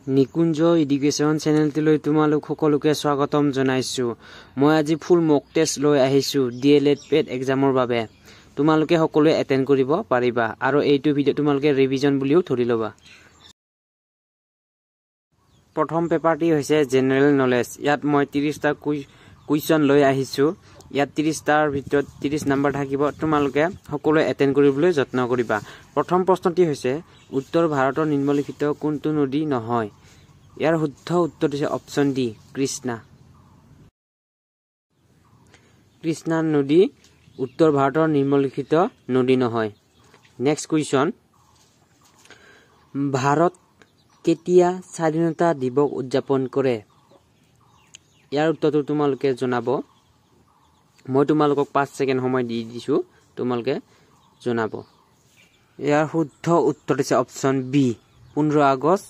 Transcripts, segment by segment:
নিকুঞ্জ education চেনেলটোলৈ তোমালোক সকলোকে স্বাগতম জনাইছো। মই আজি ফুল মক টেষ্ট লৈ আহিছো ডিএলএড পেড এক্সামৰ বাবে। তোমালোকে সকলোৱে এটেন্ড কৰিব পাৰিবা আৰু এইটো ভিডিও তোমালোকে ৰিভিজন বুলিও ধৰি লবা। প্ৰথম পেপাৰটি হৈছে জেনেৰেল নলেজ। ইয়াত মই 30টা কুৱেশ্যন লৈ আহিছো। ইয়াত 30টাৰ ভিতৰত 30 নম্বৰ থাকিব। তোমালোকে সকলোৱে এটেন্ড কৰিবলৈ যত্ন কৰিবা। প্ৰথম প্ৰশ্নটি হৈছে উত্তৰ ভাৰতৰ নিম্নলিখিত কোনটো নদী নহয়? ইয়াৰ শুদ্ধ উত্তৰ হৈছে অপচন ডি কৃষ্ণা। কৃষ্ণা নদী উত্তৰ ভাৰতৰ নিম্নলিখিত নদী নহয়। নেক্সট কুৱেশ্যন, ভাৰত কেতিয়া স্বাধীনতা দিৱস উদযাপন কৰে? ইয়াৰ উত্তৰটো তোমালোকে জনাব। মই তোমালোকক 5 ছেকেণ্ড সময় দি দিছো, তোমালোকে জনাব। ইয়াৰ শুদ্ধ উত্তৰ হৈছে অপচন বি 15 আগষ্ট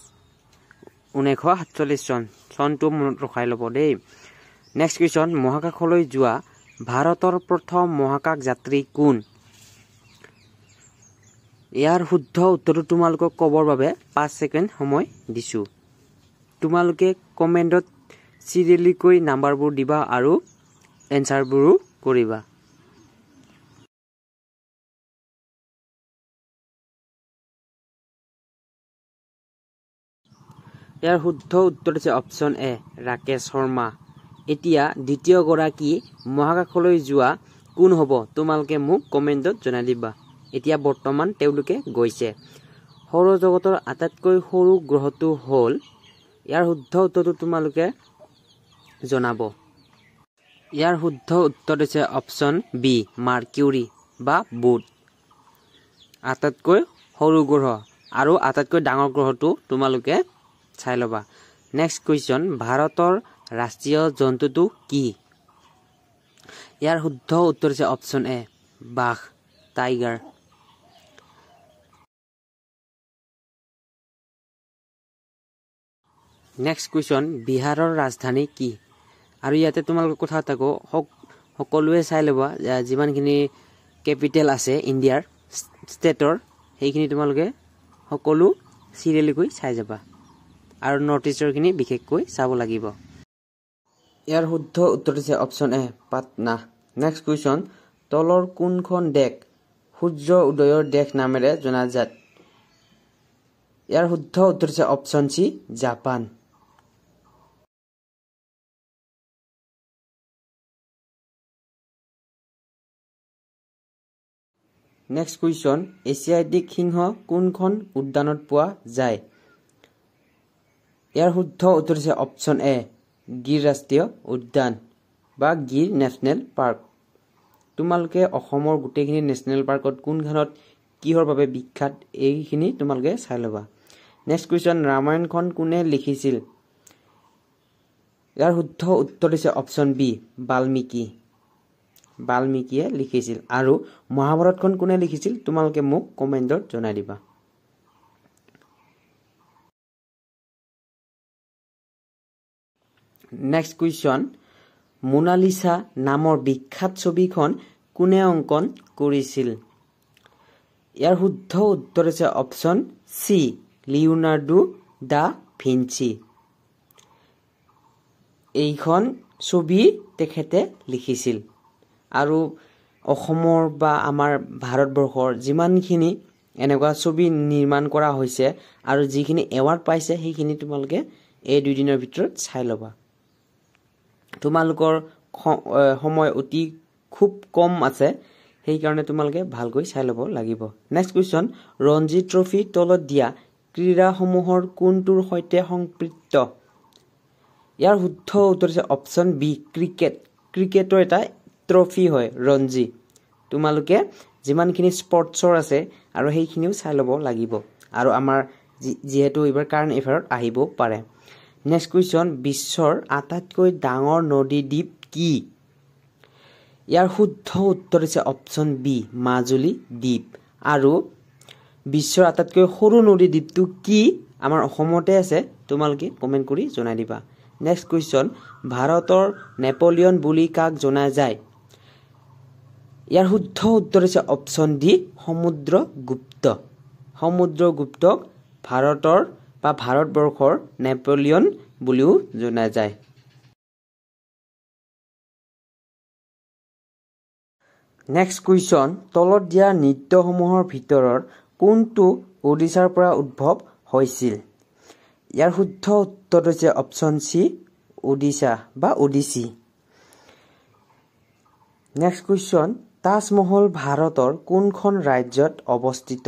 1947 চন। চনটো মনত ৰখাই ল'ব দেই। নেক্সট কুৱেশ্যন, মহাকাশলৈ যোৱা ভাৰতৰ প্ৰথম মহাকাশ যাত্ৰী কোন? ইয়াৰ শুদ্ধ উত্তৰটো তোমালোকক ক'বৰ বাবে 5 ছেকেণ্ড সময় দিছো। তোমালোকে কমেণ্টত চিৰিয়েলিকৈ নাম্বাৰবোৰ দিবা আৰু এনচাৰবোৰো কৰিবা। ইয়াৰ শুদ্ধ উত্তৰ হৈছে অপচন এ ৰাকেশ শৰ্মা। এতিয়া দ্বিতীয় গৰাকী মহাকাশলৈ যোৱা কোন হ'ব? তোমালোকে মোক কমেণ্টত জনাই দিবা। এতিয়া বৰ্তমান তেওঁলোকে গৈছে। সৌৰজগতৰ আটাইতকৈ সৰু গ্ৰহটো হ'ল? ইয়াৰ শুদ্ধ উত্তৰটো তোমালোকে জনাব। ইয়াৰ শুদ্ধ উত্তৰ হৈছে অপচন বি মাৰ্কিউৰী বা বুধ। আটাইতকৈ সৰু গ্ৰহ আৰু আটাইতকৈ ডাঙৰ গ্ৰহটো তোমালোকে চাই ল'বা। নেক্সট কুৱেশ্যন, ভাৰতৰ ৰাষ্ট্ৰীয় জন্তুটো কি? ইয়াৰ শুদ্ধ উত্তৰ হৈছে অপচন এ বাঘ টাইগাৰ। নেক্সট কুৱেশ্যন, বিহাৰৰ ৰাজধানী কি? আৰু ইয়াতে তোমালোকে কথা থাকো সকলোৱে চাই ল'বা, যিমানখিনি কেপিটেল আছে ইণ্ডিয়াৰ ষ্টেটৰ সেইখিনি তোমালোকে সকলো চিৰিয়েলিকৈ চাই যাবা আৰু নৰ্থ ইষ্টৰখিনি বিশেষকৈ চাব লাগিব। ইয়াৰ শুদ্ধ উত্তৰ হৈছে অপচন এ পাটনা। নেক্সট কুৱেশ্যন, তলৰ কোনখন দেশ সূৰ্য উদয়ৰ দেশ নামেৰে জনাজাত? ইয়াৰ শুদ্ধ উত্তৰ হৈছে option C Japan. Next question, Asiatic সিংহ কোনখন উদ্যানত পোৱা যায়? ইয়াৰ শুদ্ধ উত্তৰ হৈছে অপচন এ গিৰ ৰাষ্ট্ৰীয় উদ্যান বা গিৰ নেশ্যনেল পাৰ্ক। তোমালোকে অসমৰ গোটেইখিনি নেশ্যনেল পাৰ্কত কোনখনত কিহৰ বাবে বিখ্যাত এইখিনি তোমালোকে চাই ল'বা। নেক্সট কুৱেশ্যন, ৰামায়ণখন কোনে লিখিছিল? ইয়াৰ শুদ্ধ উত্তৰ হৈছে অপচন বি বাল্মীকি। বাল্মীকিয়ে লিখিছিল। আৰু মহাভাৰতখন কোনে লিখিছিল? তোমালোকে মোক কমেণ্টত জনাই দিবা। নেক্সট কুৱেশ্যন, মোনালিসা নামৰ বিখ্যাত ছবিখন কোনে অংকন কৰিছিল? ইয়াৰ শুদ্ধ উত্তৰ হৈছে option C Leonardo da Vinci. এইখন ছবি তেখেতে লিখিছিল। আৰু অসমৰ বা আমাৰ ভাৰতবৰ্ষৰ যিমানখিনি এনেকুৱা ছবি নিৰ্মাণ কৰা হৈছে আৰু যিখিনি এৱাৰ্ড পাইছে সেইখিনি তোমালোকে এই 2 দিনৰ ভিতৰত চাই ল'বা। তোমালোকৰ সময় অতি খুব কম আছে, সেইকাৰণে তোমালোকে ভালকৈ চাই ল'ব লাগিব। নেক্সট কুৱেশ্যন, ৰঞ্জী ট্ৰফি তলত দিয়া ক্ৰীড়াসমূহৰ কোনটোৰ সৈতে সম্পৃক্ত? ইয়াৰ শুদ্ধ উত্তৰ হৈছে অপচন বি ক্ৰিকেট। ক্ৰিকেটৰ এটা ট্ৰফি হয় ৰঞ্জী। তোমালোকে যিমানখিনি স্পৰ্টছৰ আছে আৰু সেইখিনিও চাই ল'ব লাগিব। আৰু আমাৰ যিহেতু এইবাৰ কাৰেণ্ট এফেয়াৰত আহিব পাৰে। নেক্সট কুৱেশ্যন, বিশ্বৰ আটাইতকৈ ডাঙৰ নদী দ্বীপ কি? ইয়াৰ শুদ্ধ উত্তৰ হৈছে অপচন বি মাজুলী দ্বীপ। আৰু বিশ্বৰ আটাইতকৈ সৰু নদী দ্বীপটো কি? আমাৰ অসমতে আছে। তোমালোকে কমেণ্ট কৰি জনাই দিবা। নেক্সট কুৱেশ্যন, ভাৰতৰ নেপোলিয়ন বুলি কাক জনা যায়? ইয়াৰ শুদ্ধ উত্তৰ হৈছে অপচন ডি সমুদ্ৰগুপ্ত। সমুদ্ৰগুপ্তক ভাৰতৰ বা ভাৰতবৰ্ষৰ নেপোলিয়ন বুলিও জনা যায়। নেক্সট কুৱেশ্যন, তলত দিয়া নৃত্যসমূহৰ ভিতৰৰ কোনটো ওড়িশাৰ পৰা উদ্ভৱ হৈছিল? ইয়াৰ শুদ্ধ উত্তৰ হৈছে অপশ্যন চি, ওড়িশা বা ওডিচি। নেক্সট কুৱেশ্যন, তাজমহল ভাৰতৰ কোনখন ৰাজ্যত অৱস্থিত?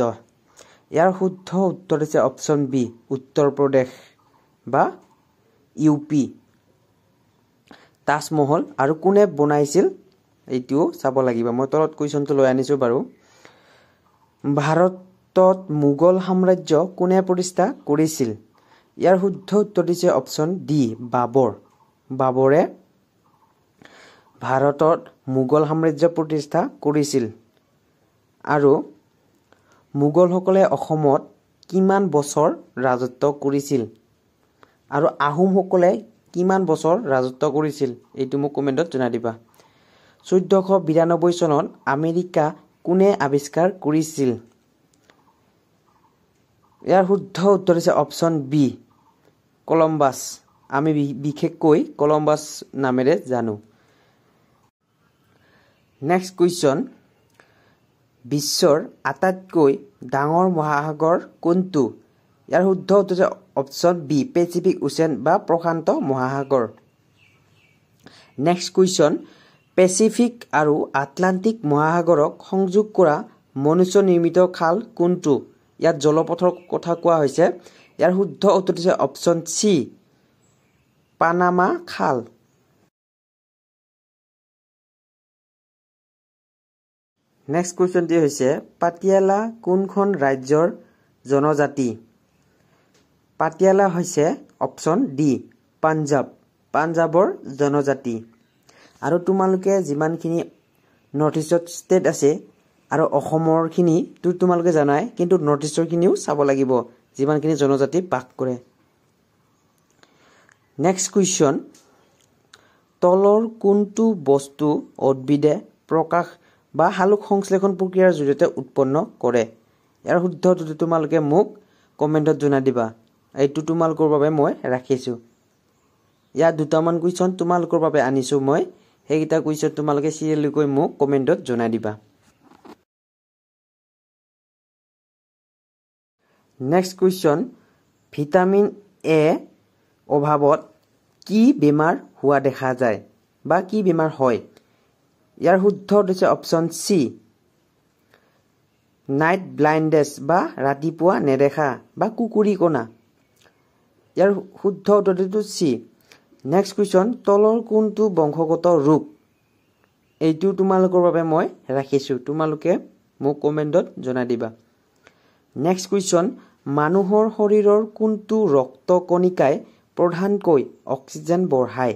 ইয়াৰ শুদ্ধ উত্তৰ হৈছে অপশ্যন বি, উত্তৰ প্ৰদেশ বা ইউপি। তাজমহল আৰু কোনে বনাইছিল এইটোও চাব লাগিব। মই তলত কুৱেশ্যনটো লৈ আনিছোঁ বাৰু। ভাৰতত মোগল সাম্ৰাজ্য কোনে প্ৰতিষ্ঠা কৰিছিল? ইয়াৰ শুদ্ধ উত্তৰ দিছে অপশ্যন ডি, বাবৰ। বাবৰে ভাৰতত মোগল সাম্ৰাজ্য প্ৰতিষ্ঠা কৰিছিল। আৰু মোগলসকলে অসমত কিমান বছৰ ৰাজত্ব কৰিছিল? আৰু আহোমসকলে কিমান বছৰ ৰাজত্ব কৰিছিল? এইটো মোক কমেণ্টত জনাই দিবা। 1492 চনত আমেৰিকা কোনে আৱিষ্কাৰ কৰিছিল? ইয়াৰ শুদ্ধ উত্তৰ হৈছে অপশ্যন বি, কলম্বাছ। আমি বিশেষকৈ কলম্বাছ নামেৰে জানো। নেক্সট কুৱেশ্যন, বিশ্বৰ আটাইতকৈ ডাঙৰ মহাসাগৰ কোনটো? ইয়াৰ শুদ্ধ উত্তৰ হৈছে অপশ্যন বি, পেচিফিক অ'চিয়ান বা প্ৰশান্ত মহাসাগৰ। নেক্সট কুৱেশ্যন, পেচিফিক আৰু আটলাণ্টিক মহাসাগৰক সংযোগ কৰা মনুষ্য নিৰ্মিত খাল কোনটো? ইয়াত জলপথৰ কথা কোৱা হৈছে। ইয়াৰ শুদ্ধ উত্তৰ হৈছে অপশ্যন চি, পানামা খাল। নেক্সট কুৱেশ্যনটি হৈছে পাটিয়ালা কোনখন ৰাজ্যৰ জনজাতি? পাটিয়ালা হৈছে অপশ্যন ডি, পাঞ্জাৱ। পাঞ্জাৱৰ জনজাতি। আৰু তোমালোকে যিমানখিনি নৰ্থ ইষ্টত ষ্টেট আছে আৰু অসমৰখিনিতো তোমালোকে জানাই, কিন্তু নৰ্থ ইষ্টৰখিনিও চাব লাগিব যিমানখিনি জনজাতি বাস কৰে। নেক্সট কুৱেশ্যন, তলৰ কোনটো বস্তু উদ্ভিদে প্ৰকাশ বা সালোক সংশ্লেষণ প্ৰক্ৰিয়াৰ জৰিয়তে উৎপন্ন কৰে? ইয়াৰ শুদ্ধ উত্তৰটো তোমালোকে মোক কমেণ্টত জনাই দিবা। এইটো তোমালোকৰ বাবে মই ৰাখিছোঁ। ইয়াত দুটামান কুৱেশ্যন তোমালোকৰ বাবে আনিছোঁ মই। সেইকেইটা কুৱেশ্যন তোমালোকে চিৰিয়েলকৈ মোক কমেণ্টত জনাই দিবা। নেক্সট কুৱেশ্যন, ভিটামিন এ অভাৱত কি বেমাৰ হোৱা দেখা যায় বা কি বেমাৰ হয়? ইয়াৰ শুদ্ধ হৈছে অপশ্যন চি, নাইট ব্লাইণ্ডনেছ বা ৰাতিপুৱা নেদেখা বা কুকুৰী কণা। ইয়াৰ শুদ্ধ উত্তৰটো চি। নেক্সট কুৱেশ্যন, তলৰ কোনটো বংশগত ৰোগ? এইটো তোমালোকৰ বাবে মই ৰাখিছোঁ। তোমালোকে মোক কমেণ্টত জনাই দিবা। নেক্সট কুৱেশ্যন, মানুহৰ শৰীৰৰ কোনটো ৰক্ত কণিকাই প্ৰধানকৈ অক্সিজেন বঢ়ায়?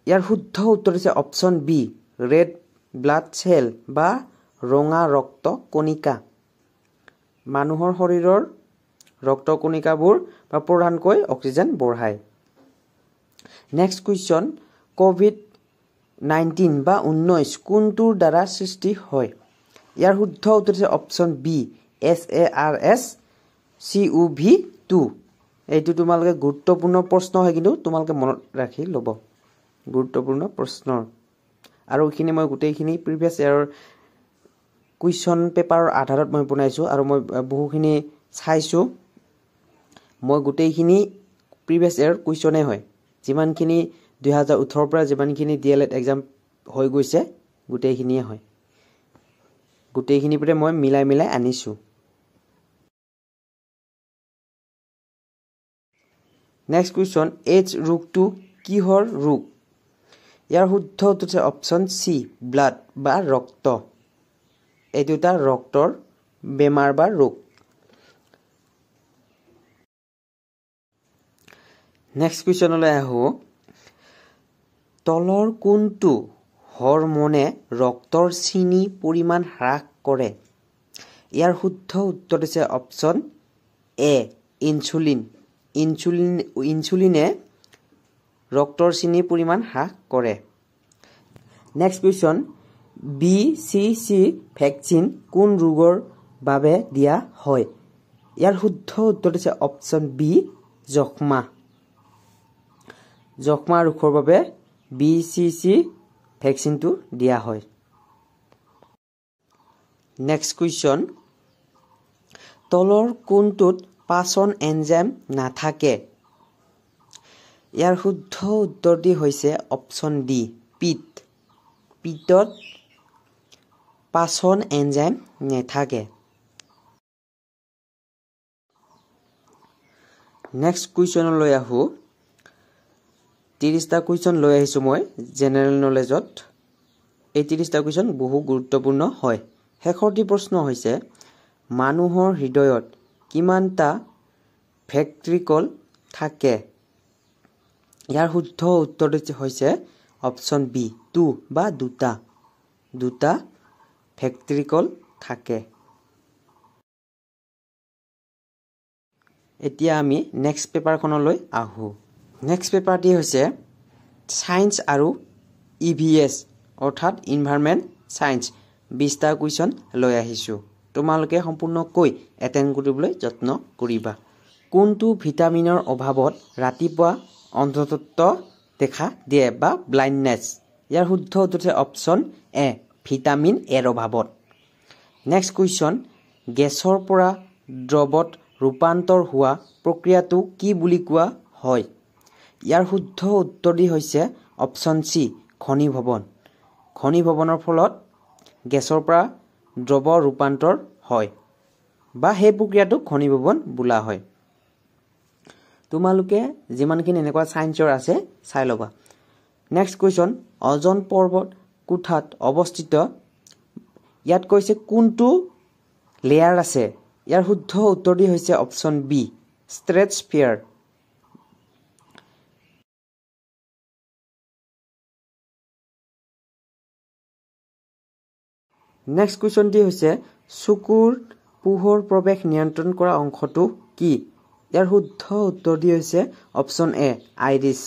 ইয়াৰ শুদ্ধ উত্তৰ হৈছে option B, red blood cell বা ৰঙা ৰক্ত কণিকা। মানুহৰ শৰীৰৰ ৰক্ত কণিকাবোৰ বা প্ৰধানকৈ অক্সিজেন বঢ়ায়। নেক্সট কুৱেশ্যন, COVID-19 বা 19 কোনটোৰ দ্বাৰা সৃষ্টি হয়? ইয়াৰ শুদ্ধ উত্তৰ হৈছে অপশ্যন বি, SARS-CoV-2। এইটো তোমালোকে গুৰুত্বপূৰ্ণ প্ৰশ্ন হয়, কিন্তু তোমালোকে মনত ৰাখি ল'ব। গুৰুত্বপূৰ্ণ প্ৰশ্নৰ আৰু এইখিনি মই গোটেইখিনি প্ৰিভিয়াছ ইয়াৰৰ কুৱেশ্যন পেপাৰৰ আধাৰত মই বনাইছোঁ আৰু মই বহুখিনি চাইছোঁ। মই গোটেইখিনি প্ৰিভিয়াছ ইয়াৰ কুৱেশ্যনেই হয়। যিমানখিনি 2018 পৰা যিমানখিনি DLED এক্সাম হৈ গৈছে গোটেইখিনিয়ে হয়। গোটেইখিনিৰ পৰা মই মিলাই মিলাই আনিছোঁ। নেক্সট কুৱেশ্যন, এইডছ ৰোগটো কিহৰ ৰোগ? ইয়াৰ শুদ্ধ উত্তৰ হৈছে অপশ্যন চি, ব্লাড বা ৰক্ত। এইটো এটা ৰক্তৰ বেমাৰ বা ৰোগ। নেক্সট কুৱেশ্যনলৈ আহোঁ। তলৰ কোনটো হৰমনে ৰক্তৰ চেনি পৰিমাণ হ্ৰাস কৰে? ইয়াৰ শুদ্ধ উত্তৰ হৈছে অপশ্যন এ, ইনচুলিন। ইনচুলিনে ৰক্তৰ চেনিৰ পৰিমাণ হ্ৰাস কৰে। নেক্সট কুৱেশ্যন, BCG ভেকচিন কোন ৰোগৰ বাবে দিয়া হয়? ইয়াৰ শুদ্ধ উত্তৰ হৈছে অপশ্যন বি যক্ষ্মা। যক্ষ্মা ৰোগৰ বাবে BCG ভেকচিনটো দিয়া হয়। নেক্সট কুৱেশ্যন, তলৰ কোনটোত পাচন এনজাইম নাথাকে? ইয়াৰ শুদ্ধ উত্তৰটি হৈছে অপশ্যন ডি পিত্ত। পিত্তত পাচন এনজাইম নাথাকে। নেক্সট কুৱেশ্যনলৈ আহোঁ। 30টা কুৱেশ্যন লৈ আহিছোঁ মই জেনেৰেল নলেজত। এই 30টা কুৱেশ্যন বহু গুৰুত্বপূৰ্ণ হয়। শেষৰটি প্ৰশ্ন হৈছে মানুহৰ হৃদয়ত কিমানটা ভেন্ট্ৰিকল থাকে? ইয়াৰ শুদ্ধ উত্তৰটো হৈছে অপশ্যন বি 2 বা দুটা ভেন্ট্ৰিকল থাকে। এতিয়া আমি নেক্সট পেপাৰখনলৈ আহোঁ। নেক্সট পেপাৰটি হৈছে সায়েন্স আৰু EVS অৰ্থাৎ ইনভাইৰনমেণ্ট সায়েন্স। 20টা কুৱেশ্যন লৈ আহিছোঁ। তোমালোকে সম্পূৰ্ণকৈ এটেণ্ড কৰিবলৈ যত্ন কৰিবা। কোনটো ভিটামিনৰ অভাৱত ৰাতিপুৱা অন্ধত্ব দেখা দিয়ে বা ব্লাইণ্ডনেছ? ইয়াৰ শুদ্ধ উত্তৰ হৈছে অপশ্যন এ ভিটামিন এৰ অভাৱত। নেক্সট কুৱেশ্যন, গেছৰ পৰা দ্ৰৱত ৰূপান্তৰ হোৱা প্ৰক্ৰিয়াটো কি বুলি কোৱা হয়? ইয়াৰ শুদ্ধ উত্তৰটি হৈছে অপশ্যন চি ঘনীভৱন। ঘনীভৱনৰ ফলত গেছৰ পৰা দ্ৰৱ ৰূপান্তৰ হয় বা সেই প্ৰক্ৰিয়াটোক ঘনীভৱন বোলা হয়। তোমালোকে যিমানখিনি এনেকুৱা সায়েন্সৰ আছে চাই ল'বা। নেক্সট কুৱেশ্যন, অজন পৰ্বত কোঠাত অৱস্থিত ইয়াত কৈছে কোনটো লেয়াৰ আছে? ইয়াৰ শুদ্ধ উত্তৰটি হৈছে অপশ্যন বি ষ্ট্ৰেটোস্ফিয়াৰ। নেক্সট কুৱেশ্যনটি হৈছে চকুৰ পোহৰ প্ৰৱেশ নিয়ন্ত্ৰণ কৰা অংশটো কি? ইয়াৰ শুদ্ধ উত্তৰটি হৈছে অপশ্যন এ আইৰিছ।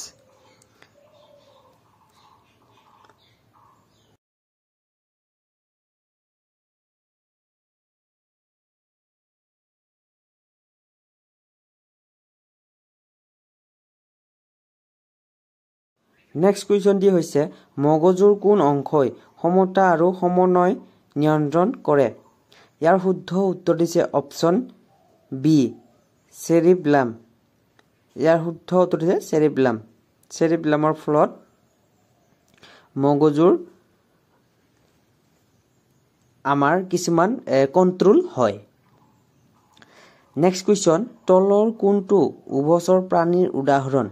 নেক্সট কুৱেশ্যনটি হৈছে মগজুৰ কোন অংশই সমতা আৰু সমন্বয় নিয়ন্ত্ৰণ কৰে? ইয়াৰ শুদ্ধ উত্তৰটি হৈছে অপশ্যন বি চেৰিব্লাম। ইয়াৰ শুদ্ধ উত্তৰটি হৈছে চেৰিব্লাম। চেৰিব্লামৰ ফলত মগজুৰ আমাৰ কিছুমান কণ্ট্ৰোল হয়। নেক্সট কুৱেশ্যন, তলৰ কোনটো উভচৰ প্ৰাণীৰ উদাহৰণ?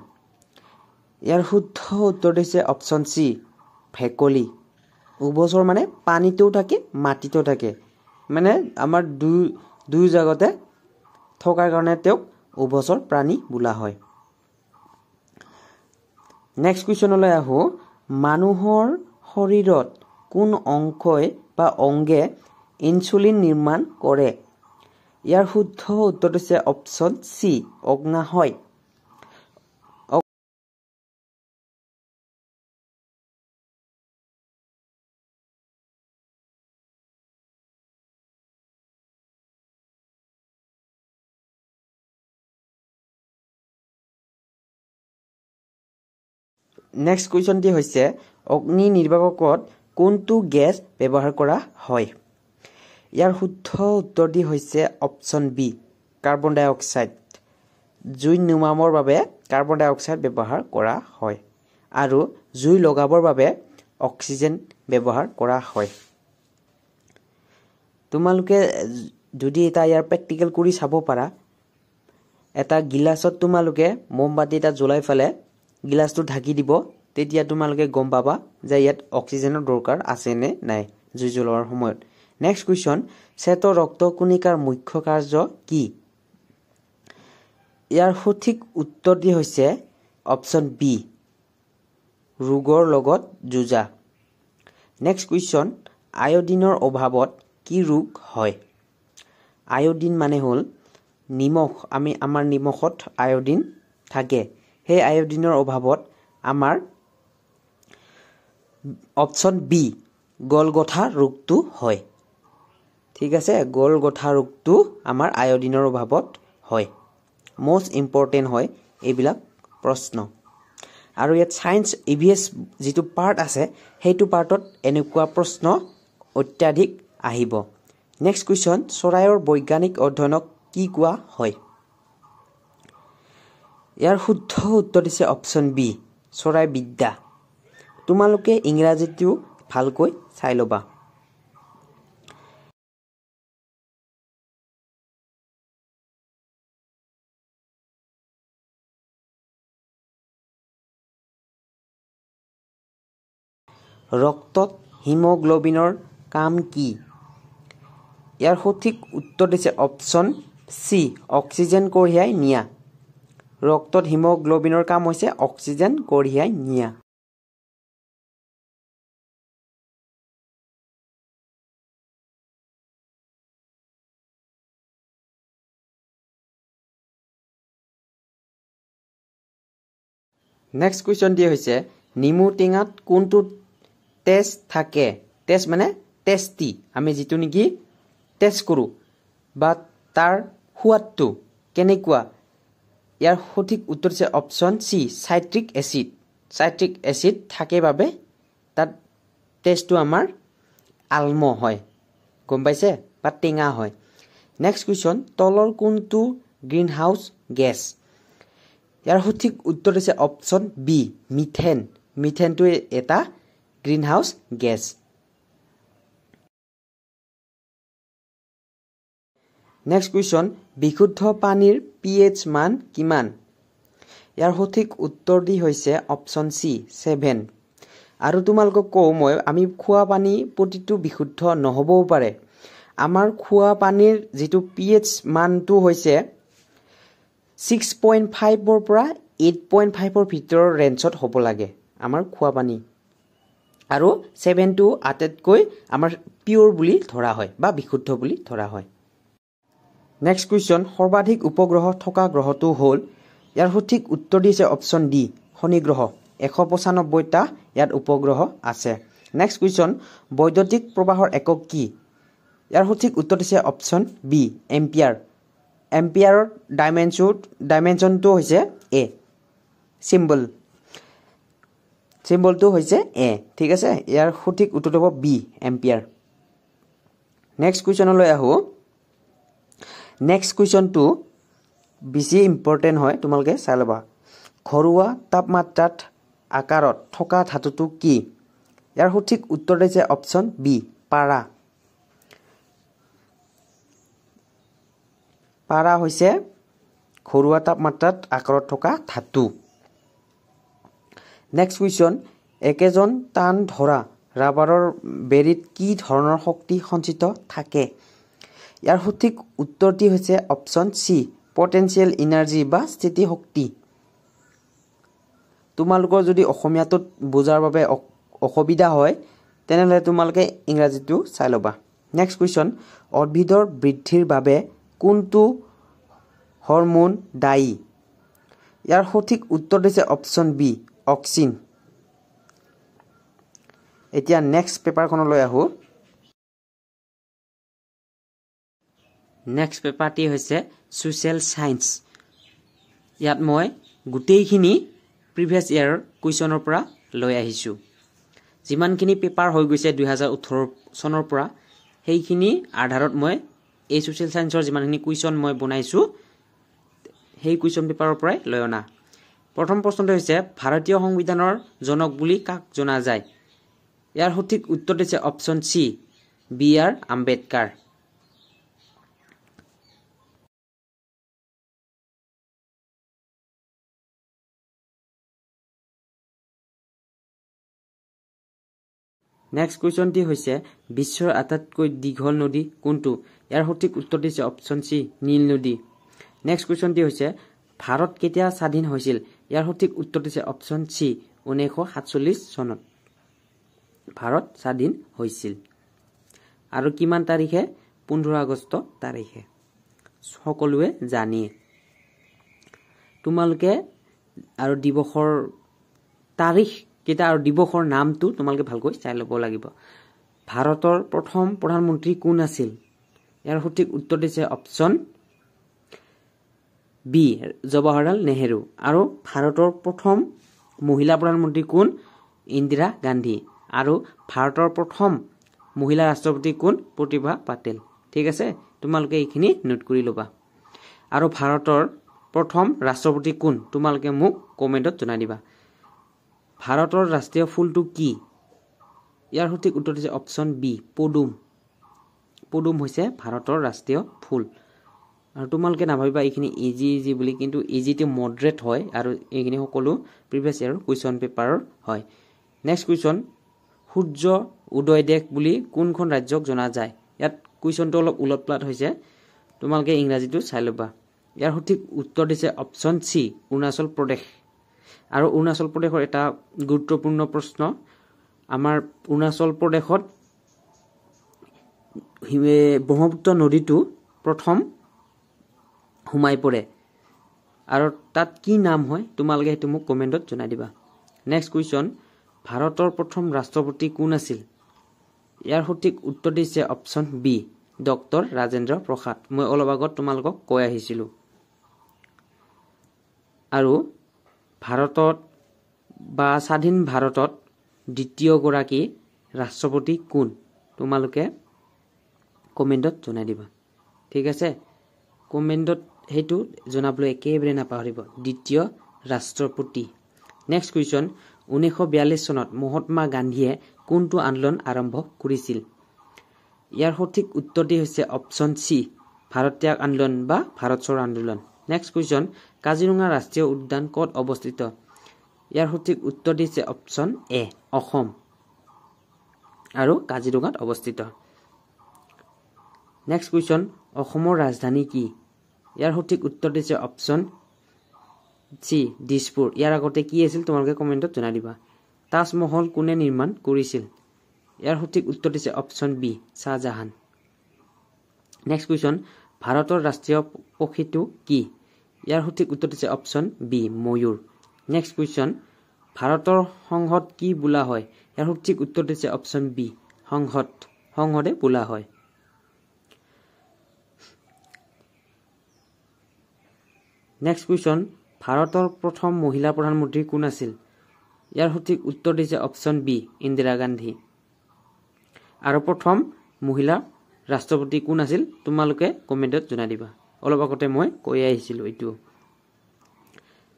ইয়াৰ শুদ্ধ উত্তৰটি হৈছে অপশ্যন চি ভেকুলী। উভচৰ মানে পানীতেও থাকে মাটিতেও থাকে, মানে আমাৰ দুই জাগতে থকাৰ কাৰণে তেওঁক উভচৰ প্ৰাণী বোলা হয়। নেক্সট কুৱেশ্যনলৈ আহোঁ। মানুহৰ শৰীৰত কোন অংশই বা অংগে ইনচুলিন নিৰ্মাণ কৰে? ইয়াৰ শুদ্ধ উত্তৰটো হৈছে অপশ্যন চি অগ্নাশয়। নেক্সট কুৱেশ্যনটি হৈছে অগ্নি নিৰ্বাপকত কোনটো গেছ ব্যৱহাৰ কৰা হয়? ইয়াৰ শুদ্ধ উত্তৰটি হৈছে অপশ্যন বি কাৰ্বন ডাই অক্সাইড। জুই নুমাবৰ বাবে কাৰ্বন ডাই অক্সাইড ব্যৱহাৰ কৰা হয় আৰু জুই লগাবৰ বাবে অক্সিজেন ব্যৱহাৰ কৰা হয়। তোমালোকে যদি এটা ইয়াৰ প্ৰেক্টিকেল কৰি চাব পাৰা, এটা গিলাচত তোমালোকে মমবাতি এটা জ্বলাই ফেলে গিলাচটো ঢাকি দিব, তেতিয়া তোমালোকে গম পাবা যে ইয়াত অক্সিজেনৰ দৰকাৰ আছে নে নাই জুই জ্বলোৱাৰ সময়ত। নেক্সট কুৱেশ্যন, শ্বেত ৰক্তকণিকাৰ মুখ্য কাৰ্য কি? ইয়াৰ সঠিক উত্তৰটি হৈছে অপশ্যন বি ৰোগৰ লগত যুঁজা। নেক্সট কুৱেশ্যন, আয়ডিনৰ অভাৱত কি ৰোগ হয়? আয়ডিন মানে হ'ল নিমখ। আমাৰ নিমখত আয়ডিন থাকে। সেই আয়ডিনৰ অভাৱত আমাৰ অপশ্যন বি গলগঠা ৰোগটো হয়। ঠিক আছে গোল গঠা ৰোগটো আমাৰ আয়োডিনৰ অভাৱত হয় মোস্ট ইম্পৰ্টেন্ট হয় এইবিলাক প্ৰশ্ন আৰু ইয়াত সায়েন্স ইভিএছ যেটো পাৰ্ট আছে হেতু পাৰ্টত এনেকুৱা প্ৰশ্ন অত্যাধিক আহিব নেক্সট কোৱেশ্চন চৰাইৰ বৈজ্ঞানিক অধ্যয়নক কি কোৱা হয় ইয়াৰ শুদ্ধ উত্তৰ দিছে অপচন বি চৰাই বিদ্যা তোমালোকে ইংৰাজীটো ভালকৈ চাই লবা ৰক্তত হিমোগ্লোবিনৰ কাম কি ইয়াৰ সঠিক উত্তৰ দিছে অপচন সি অক্সিজেন কঢ়িয়াই নিয়া ৰক্তত হিমোগ্লোবিনৰ কাম হৈছে অক্সিজেন কঢ়িয়াই নিয়া নেক্সট কোৱেশ্চন দিয়া হৈছে নিমু টেঙাত কোনটো টেষ্ট থাকে টেষ্ট মানে টেষ্টি আমি যেটো নেকি টেষ্ট কৰো বা তাৰ সোৱাদটো কেনেকুৱা ইয়াৰ সঠিক উত্তৰ হৈছে অপচন সি সাইট্ৰিক এসিড থাকে বাবে তাত টেষ্টটো আমাৰ আলম হয় গম পাইছে বা টেঙা হয় নেক্সট কোৱেশ্চন তলৰ কোনটো গ্ৰীণ হাউস গেছ ইয়াৰ সঠিক উত্তৰ হৈছে অপচন বি মিথেনটো এটা গ্ৰীণ হাউস গেছ নেক্সট কোৱেশ্চন বিশুদ্ধ পানীৰ pH মান কিমান ইয়াৰ সঠিক উত্তৰ দি হৈছে অপচন সি 7 আৰু তোমালোকক কও মই আমি খোৱা পানী প্ৰতিটো বিশুদ্ধ নহবও পাৰে আমাৰ খোৱা পানীৰ যেটো pH মানটো হৈছে 6.5 ৰ পৰা 8.5 ৰ ভিতৰৰ ৰেঞ্জত হ'ব লাগে আমাৰ খোৱা পানী আৰু 7 টো আটাইতকৈ আমাৰ পিওৰ বুলি ধৰা হয় বা বিশুদ্ধ বুলি ধৰা হয় নেক্সট কোৱেশ্চন সৰ্বাধিক উপগ্ৰহ থকা গ্ৰহটো হ'ল ইয়াৰ সঠিক উত্তৰ দিছে অপচন ডি শনি গ্ৰহ 195 টা ইয়াত উপগ্ৰহ আছে নেক্সট কোৱেশ্চন বৈদ্যুতিক প্ৰবাহৰ একক কি ইয়াৰ সঠিক উত্তৰ দিছে অপচন বি এম্পিয়াৰৰ ডাইমেনশনটো হৈছে এ সিম্বলটো হৈছে এ ঠিক আছে ইয়াৰ সঠিক উত্তৰ হ'ব বি এম্পিয়াৰ নেক্সট কোৱেশ্চনলৈ আহো নেক্সট কোৱেশ্চনটো বেছি ইম্পৰ্টেন্ট হয় তোমালোকে চাই লবা ঘৰুৱা তাপমাত্ৰাত আকাৰত থকা ধাতুটো কি ইয়াৰ সঠিক উত্তৰ দিছে অপচন বি পাৰা হৈছে ঘৰুৱা তাপমাত্ৰাত আকাৰত থকা ধাতু নেক্সট কোৱেশ্চন একেজন টান ধৰা ৰাবাৰৰ বেৰিত কি ধৰণৰ শক্তি সঞ্চিত থাকে ইয়াৰ সঠিক উত্তৰটি হৈছে অপচন সি পটেনশিয়েল এনাৰ্জি বা স্থিতি শক্তি তোমালোকৰ যদি অসমীয়াটোত বুজাৰ বাবে অসুবিধা হয় তেনেহলে তোমালোকে ইংৰাজীটো চাই লবা নেক্সট কোৱেশ্চন উদ্ভিদৰ বৃদ্ধিৰ বাবে কোনটো হৰমোন দায়ী ইয়াৰ সঠিক উত্তৰ দিছে অপচন বি অক্সিন এতিয়া নেক্সট পেপাৰখনলৈ আহো নেক্সট পেপাৰটি হৈছে সোশ্যাল সায়েন্স ইয়াত মই গোটেইখিনি প্ৰিভিয়াস ইয়াৰৰ কুৱেশ্যনৰ পৰা লৈ আহিছো যিমানখিনি পেপাৰ হৈ গৈছে 2018 চনৰ পৰা সেইখিনি আধাৰত মই এই সোশ্যাল সায়েন্সৰ যিমানখিনি কুৱেশ্যন মই বনাইছো সেই কুৱেশ্যন পেপাৰৰ পৰাই লৈ অনা প্ৰথম প্ৰশ্নটো হৈছে ভাৰতীয় সংবিধানৰ জনক বুলি কাক জনা যায় ইয়াৰ সঠিক উত্তৰ দিছে option C B R Ambedkar next কোৱেশ্যনটি হৈছে বিশ্বৰ আটাইতকৈ দীঘল নদী কোনটো ইয়াৰ সঠিক উত্তৰ দিছে অপচন সি নীল নদী নেক্সট কোৱেশ্যনটি হৈছে ভাৰত কেতিয়া স্বাধীন হৈছিল ইয়াৰ সঠিক উত্তৰ দিছে অপচন সি 1947 চনত ভাৰত স্বাধীন হৈছিল আৰু কিমান তাৰিখে 15 আগষ্ট তাৰিখে সকলোৱে জানে তোমালোকে আৰু দিৱসৰ তাৰিখ কেটা আৰু দিৱসৰ নামটো তোমালোকে ভালকৈ চাই ল'ব লাগিব ভাৰতৰ প্ৰথম প্ৰধানমন্ত্ৰী কোন আছিল ইয়াৰ সঠিক উত্তৰ দিছে অপশ্যন বি জৱাহৰলাল নেহেৰু আৰু ভাৰতৰ প্ৰথম মহিলা প্ৰধানমন্ত্ৰী কোন ইন্দিৰা গান্ধী আৰু ভাৰতৰ প্ৰথম মহিলা ৰাষ্ট্ৰপতি কোন প্ৰতিভা পাটেল ঠিক আছে তোমালোকে এইখিনি নোট কৰি লবা আৰু ভাৰতৰ প্ৰথম ৰাষ্ট্ৰপতি কোন তোমালোকে মোক কমেন্টত জনাই দিবা ভাৰতৰ ৰাষ্ট্ৰীয় ফুলটো কি ইয়াৰ সঠিক উত্তৰ দিছে অপশ্যন বি পদুম পদুম হৈছে ভাৰতৰ ৰাষ্ট্ৰীয় ফুল আৰু তোমালোকে নাভাবিবা এইখিনি ইজি বুলি কিন্তু ইজিটো মডাৰেট হয় আৰু এইখিনি সকলো প্ৰিভিয়াস ইয়াৰ কুৱেশ্যন পেপাৰৰ হয় নেক্সট কুৱেশ্যন সূৰ্য উদয় দেশ বুলি কোনখন ৰাজ্যক জনা যায় ইয়াত কুৱেশ্যনটো অলপ উলটপালট হৈছে তোমালোকে ইংৰাজীটো চাই লবা ইয়াৰ সঠিক উত্তৰ দিছে অপশ্যন সি অৰুণাচল প্ৰদেশ আৰু অৰুণাচল প্ৰদেশৰ এটা গুৰুত্বপূৰ্ণ প্ৰশ্ন আমাৰ অৰুণাচল প্ৰদেশত ব্ৰহ্মপুত্ৰ নদীটো প্ৰথম হুমাই পৰে আৰু তাত কি নাম হয় তোমালোকে হেতু মোক কমেন্টত জনাই দিবা নেক্সট কুৱেশ্যন ভাৰতৰ প্ৰথম ৰাষ্ট্ৰপতি কোন আছিল ইয়াৰ সঠিক উত্তৰ দিছে option B doctor Rajendra Prasad মই অলপ আগত তোমালোকক কৈ আহিছিলো আৰু ভাৰতত বা স্বাধীন ভাৰতত দ্বিতীয় গৰাকী ৰাষ্ট্ৰপতি কোন তোমালোকে কমেন্টত জনাই দিবা ঠিক আছে কমেন্টত হেতু জনাবলৈ একেবাৰে নাপাহৰিব দ্বিতীয় ৰাষ্ট্ৰপতি নেক্সট কুৱেশ্যন 1942 চনত মহাত্মা গান্ধীয়ে কোনটো আন্দোলন আৰম্ভ কৰিছিল ইয়াৰ সঠিক উত্তৰটি হৈছে অপশ্যন সি ভাৰত ত্যাগ আন্দোলন বা ভাৰত চোৰ আন্দোলন নেক্সট কুৱেশ্যন কাজিৰঙা ৰাষ্ট্ৰীয় উদ্যান ক'ত অৱস্থিত ইয়াৰ সঠিক উত্তৰ দিছে অপশ্যন এ অসম আৰু কাজিৰঙাত অৱস্থিত নেক্সট কুৱেশ্যন অসমৰ ৰাজধানী কি ইয়াৰ সঠিক উত্তৰ দিছে অপশ্যন সি দিছপুৰ ইয়াৰ আগতে কি আছিল তোমালোকে কমেন্টত জনাই দিবা তাজমহল কোনে নিৰ্মাণ কৰিছিল ইয়াৰ সঠিক উত্তৰ দিছে option B Shahjahan next question ভাৰতৰ ৰাষ্ট্ৰীয় পক্ষীটো কি ইয়াৰ সঠিক উত্তৰ দিছে অপশ্যন বি ময়ূৰ নেক্সট কুৱেশ্যন ভাৰতৰ সংসদ কি বোলা হয় ইয়াৰ সঠিক উত্তৰ দিছে অপশ্যন বি সংসদে বোলা হয় নেক্সট কুৱেশ্যন ভাৰতৰ প্ৰথম মহিলা প্ৰধানমন্ত্ৰী কোন আছিল ইয়াৰ সঠিক উত্তৰ দিছে অপশ্যন বি ইন্দিৰা গান্ধী আৰু প্ৰথম মহিলা ৰাষ্ট্ৰপতি কোন আছিল তোমালোকে কমেন্টত জনাই দিবা অলপ আগতে মই কৈ আহিছিলো এটো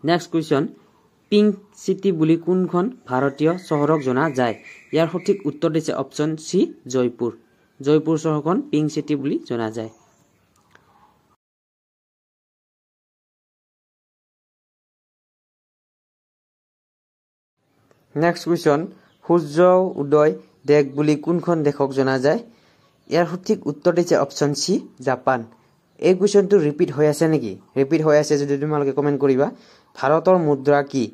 নেক্সট কুৱেশ্যন পিংক সিটি বুলি কোনখন ভাৰতীয় চহৰক জনা যায় ইয়াৰ সঠিক উত্তৰ দিছে অপশ্যন সি জয়পুৰ চহৰখন পিংক সিটি বুলি জনা যায় নেক্সট কুৱেশ্যন সূৰ্য উদয় দেশ বুলি কোনখন দেশক জনা যায় ইয়াৰ সঠিক উত্তৰ দিছে অপশ্যন সি জাপান এই কুৱেশ্যনটো ৰিপিট হৈ আছে নেকি ৰিপিট হৈ আছে যদি তোমালোকে কমেন্ট কৰিবা ভাৰতৰ মুদ্ৰা কি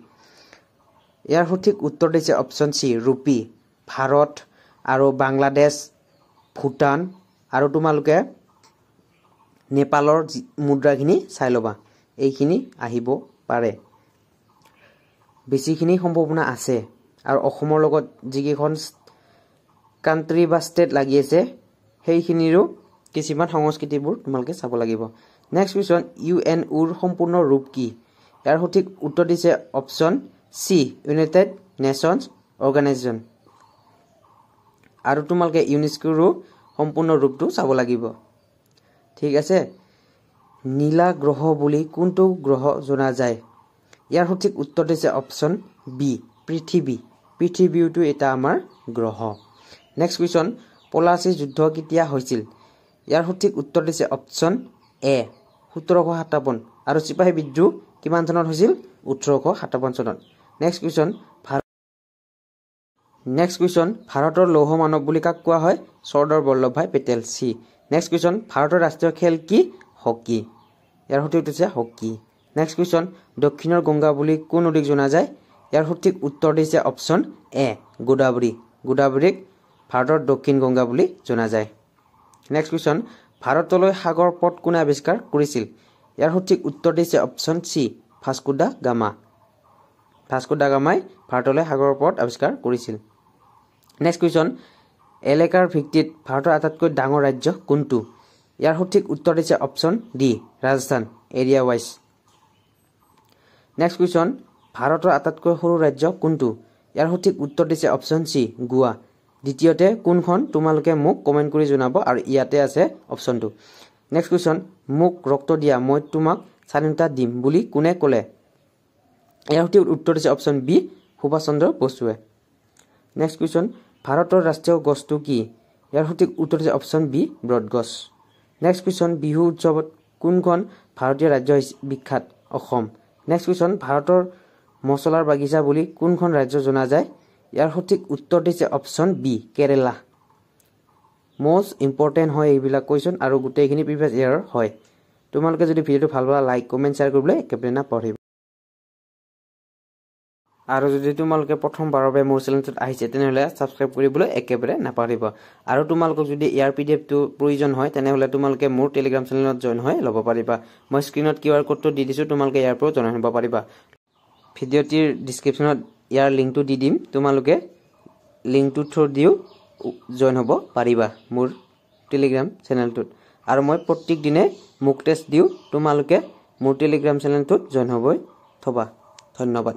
ইয়াৰ সঠিক উত্তৰ দিছে অপশ্যন সি ৰূপী ভাৰত আৰু বাংলাদেশ ভূটান আৰু তোমালোকে নেপালৰ মুদ্ৰাখিনি চাই লবা এইখিনি আহিব পাৰে বেছিখিনি সম্ভাৱনা আছে আৰু অসমৰ লগত যিকেইখন কান্ট্ৰি বা ষ্টেট লাগি আছে সেইখিনিৰো কিছুমান সংস্কৃতিবোৰ তোমালোকে চাব লাগিব নেক্সট কুৱেশ্যন ইউএনওৰ সম্পূৰ্ণ ৰূপ কি ইয়াৰ সঠিক উত্তৰ দিছে অপশ্যন সি ইউনাইটেড নেশ্যনছ অৰ্গানাইজেশ্যন আৰু তোমালোকে ইউনেস্কোৰো সম্পূৰ্ণ ৰূপটো চাব লাগিব ঠিক আছে নীলা গ্ৰহ বুলি কোনটো গ্ৰহ জনা যায় ইয়াৰ সঠিক উত্তৰ দিছে অপশ্যন বি পৃথিৱীটো এটা আমাৰ গ্ৰহ নেক্সট কুৱেশ্যন পলাচী যুদ্ধ কেতিয়া হৈছিল ইয়াৰ সঠিক উত্তৰ দিছে অপশ্যন এ 1757 আৰু চিপাহী বিদ্ৰোহ কিমান চনত হৈছিল 1857 চনত নেক্সট কুৱেশ্যন ভাৰতৰ লৌহ মানৱ বুলি কাক কোৱা হয় চৰ্দাৰ বল্লভভাই পেটেল সি নেক্সট কুৱেশ্যন ভাৰতৰ ৰাষ্ট্ৰীয় খেল কি হকি ইয়াৰ সঠিক উত্তৰ হৈছে হকি নেক্সট কুৱেশ্যন দক্ষিণৰ গংগা বুলি কোন নদীক জনা যায় ইয়াৰ সঠিক উত্তৰ দিছে অপশ্যন এ গোদাবৰীক ভাৰতৰ দক্ষিণ গংগা বুলি জনা যায় নেক্সট কুৱেশ্যন ভাৰতলৈ সাগৰ পথ কোনে আৱিষ্কাৰ কৰিছিল ইয়াৰ সঠিক উত্তৰ দিছে অপশ্যন সি ভাস্কো দা গামাই ভাৰতলৈ সাগৰ পথ আৱিষ্কাৰ কৰিছিল নেক্সট কুৱেশ্যন এলেকাৰ ভিত্তিত ভাৰতৰ আটাইতকৈ ডাঙৰ ৰাজ্য কোনটো ইয়াৰ সঠিক উত্তৰ দিছে option D Rajasthan area wise next question ভাৰতৰ আটাইতকৈ সৰু ৰাজ্য কোনটো ইয়াৰ সঠিক উত্তৰ দিছে অপশ্যন সি গোৱা দ্বিতীয়তে কোনখন তোমালোকে মোক কমেন্ট কৰি জনাব আৰু ইয়াতে আছে অপশ্যনটো নেক্সট কুৱেশ্যন মোক ৰক্ত দিয়া মই তোমাক স্বাধীনতা দিম বুলি কোনে ক'লে ইয়াৰ সঠিক উত্তৰ দিছে অপশ্যন বি সুভাষ চন্দ্ৰ বসুৱে নেক্সট কুৱেশ্যন ভাৰতৰ ৰাষ্ট্ৰীয় গছটো কি ইয়াৰ সঠিক উত্তৰ দিছে অপশ্যন বি ব্ৰডগছ নেক্সট কুৱেশ্যন বিহু উৎসৱত কোনখন ভাৰতীয় ৰাজ্য বিখ্যাত অসম নেক্সট কুৱেশ্যন ভাৰতৰ মছলাৰ বাগিচা বুলি কোনখন ৰাজ্য জনা যায় ইয়াৰ সঠিক উত্তৰ দিছে অপশ্যন বি কেৰেলা মোষ্ট ইম্পৰ্টেণ্ট হয় এইবিলাক কুৱেশ্যন আৰু গোটেইখিনি প্ৰিভিয়াছ ইয়াৰৰ হয় তোমালোকে যদি ভিডিঅ'টো ভাল পোৱা লাইক কমেণ্ট শ্বেয়াৰ কৰিবলৈ একেবাৰে নাপাহৰিবা আৰু যদি তোমালোকে প্ৰথমবাৰৰ বাবে মোৰ চেনেলটোত আহিছে তেনেহ'লে ছাবস্ক্ৰাইব কৰিবলৈ একেবাৰে নাপাহৰিবা আৰু তোমালোকক যদি ইয়াৰ পিডিএফটো প্ৰয়োজন হয় তেনেহ'লে তোমালোকে মোৰ টেলিগ্ৰাম চেনেলত জইন হৈ ল'ব পাৰিবা মই স্ক্ৰীনত QR কোডটো দি দিছোঁ তোমালোকে ইয়াৰ পৰা জইন হ'ব পাৰিবা ভিডিঅ'টিৰ ডিছক্ৰিপশ্যনত ইয়াৰ লিংকটো দি দিম তোমালোকে লিংকটো থ্ৰু দিও জইন হ'ব পাৰিবা মোৰ টেলিগ্ৰাম চেনেলটোত আৰু মই প্ৰত্যেক দিনে মুক টেষ্ট দিও তোমালোকে মোৰ টেলিগ্ৰাম চেনেলটোত জইন হ'বই থবা ধন্যবাদ